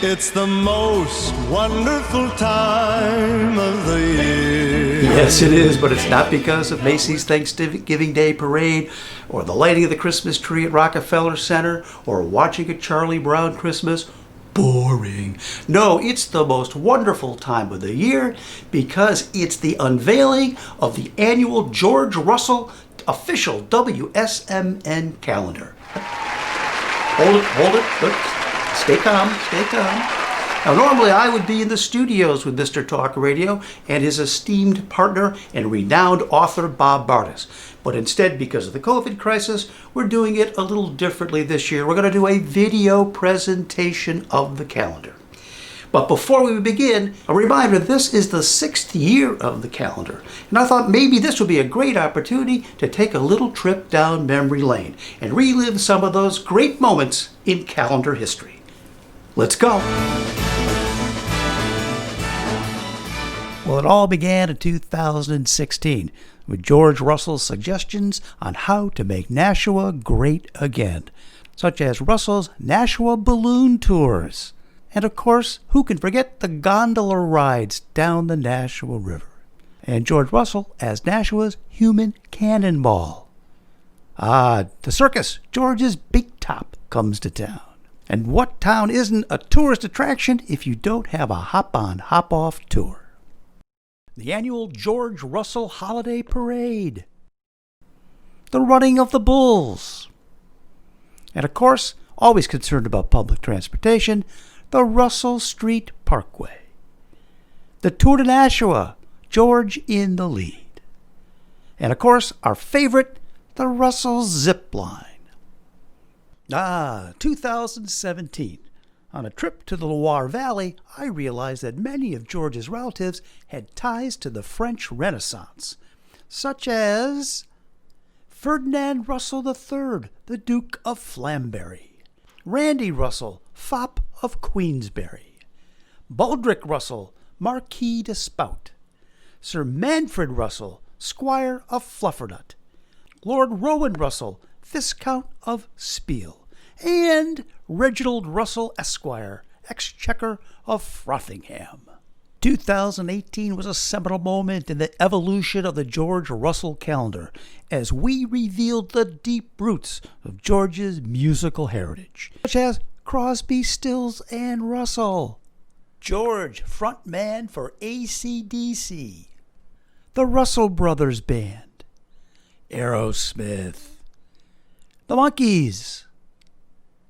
It's the most wonderful time of the year. Yes, it is, but it's not because of Macy's Thanksgiving Day Parade, or the lighting of the Christmas tree at Rockefeller Center, or watching a Charlie Brown Christmas. Boring. No, it's the most wonderful time of the year because it's the unveiling of the annual George Russell official WSMN calendar. Hold it. Look, stay calm. Now, normally I would be in the studios with Mr. Talk Radio and his esteemed partner and renowned author, Bob Bartis. But instead, because of the COVID crisis, we're doing it a little differently this year. We're going to do a video presentation of the calendar. But before we begin, a reminder, this is the 6th year of the calendar. And I thought maybe this would be a great opportunity to take a little trip down memory lane and relive some of those great moments in calendar history. Let's go. Well, it all began in 2016 with George Russell's suggestions on how to make Nashua great again, such as Russell's Nashua balloon tours. And of course, who can forget the gondola rides down the Nashua River? And George Russell as Nashua's human cannonball. The circus, George's Big Top, comes to town. And what town isn't a tourist attraction if you don't have a hop-on, hop-off tour? The annual George Russell Holiday Parade. The running of the bulls. And of course, always concerned about public transportation, the Russell Street Parkway. The Tour de Nashua, George in the lead. And of course, our favorite, the Russell Zip Line. 2017. On a trip to the Loire Valley, I realized that many of George's relatives had ties to the French Renaissance, such as Ferdinand Russell III, the Duke of Flambury, Randy Russell, Fop of Queensberry, Baldric Russell, Marquis de Spout, Sir Manfred Russell, Squire of Fluffernut, Lord Rowan Russell, Viscount of Spiel, and Reginald Russell, Esquire, Exchequer of Frothingham. 2018 was a seminal moment in the evolution of the George Russell calendar as we revealed the deep roots of George's musical heritage, such as Crosby, Stills, and Russell, George, frontman for AC/DC, the Russell Brothers Band, Aerosmith, the Monkees,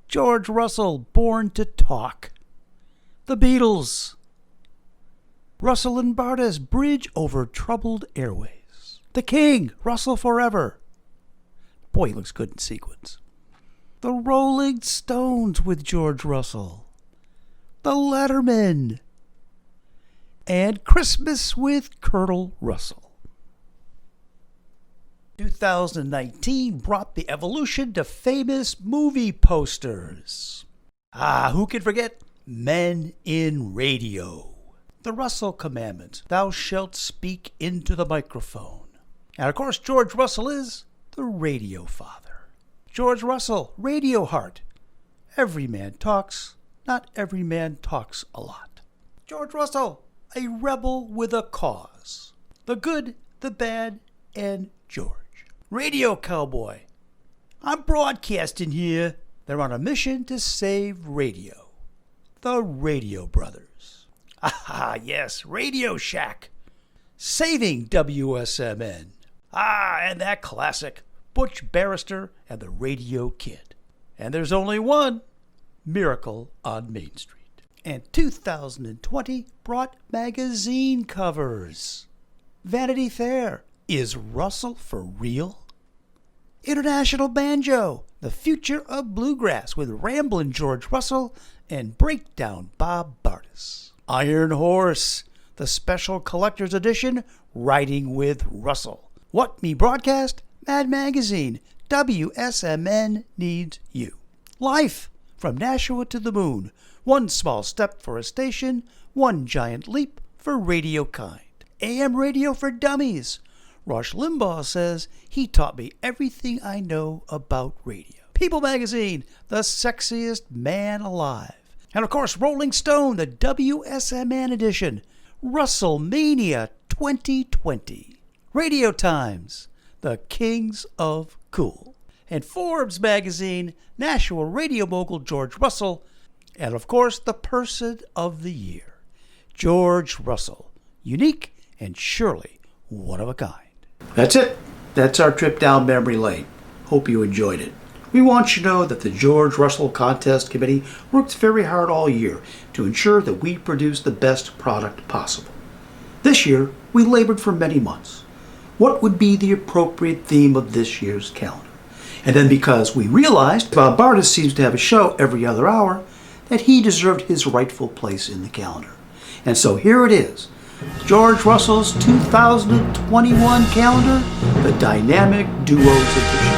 George Russell, Born to Talk, the Beatles, Russell and Bartis, Bridge Over Troubled Airways, the King, Russell Forever. Boy, he looks good in sequins. The Rolling Stones with George Russell, the Lettermen, and Christmas with Colonel Russell. 2019 brought the evolution to famous movie posters. Who can forget Men in Radio? The Russell Commandments, thou shalt speak into the microphone. And of course, George Russell is the radio father. George Russell, Radio Heart. Every man talks, not every man talks a lot. George Russell, a rebel with a cause. The good, the bad, and George. Radio Cowboy. I'm broadcasting here. They're on a mission to save radio. The Radio Brothers. Yes, Radio Shack. Saving WSMN. And that classic, Butch Barrister and the Radio Kid. And there's only one, Miracle on Main Street. And 2020 brought magazine covers. Vanity Fair. Is Russell for real? International Banjo, the future of bluegrass with Ramblin' George Russell and Breakdown Bob Bartis. Iron Horse, the special collector's edition, Riding with Russell. What Me Broadcast, Mad Magazine, WSMN Needs You. Life, from Nashua to the Moon, one small step for a station, one giant leap for radio kind. AM radio for dummies. Rush Limbaugh says he taught me everything I know about radio. People Magazine, the sexiest man alive. And of course, Rolling Stone, the WSMN edition, WrestleMania 2020. Radio Times, the Kings of Cool. And Forbes magazine, National Radio mogul George Russell. And of course, the Person of the Year, George Russell. Unique and surely one of a kind. That's it. That's our trip down memory lane. Hope you enjoyed it. We want you to know that the George Russell Contest Committee works very hard all year to ensure that we produce the best product possible. This year, we labored for many months. What would be the appropriate theme of this year's calendar? And then because we realized Bob Bartis seems to have a show every other hour, that he deserved his rightful place in the calendar. And so here it is, George Russell's 2021 calendar, the Dynamic Duos Edition.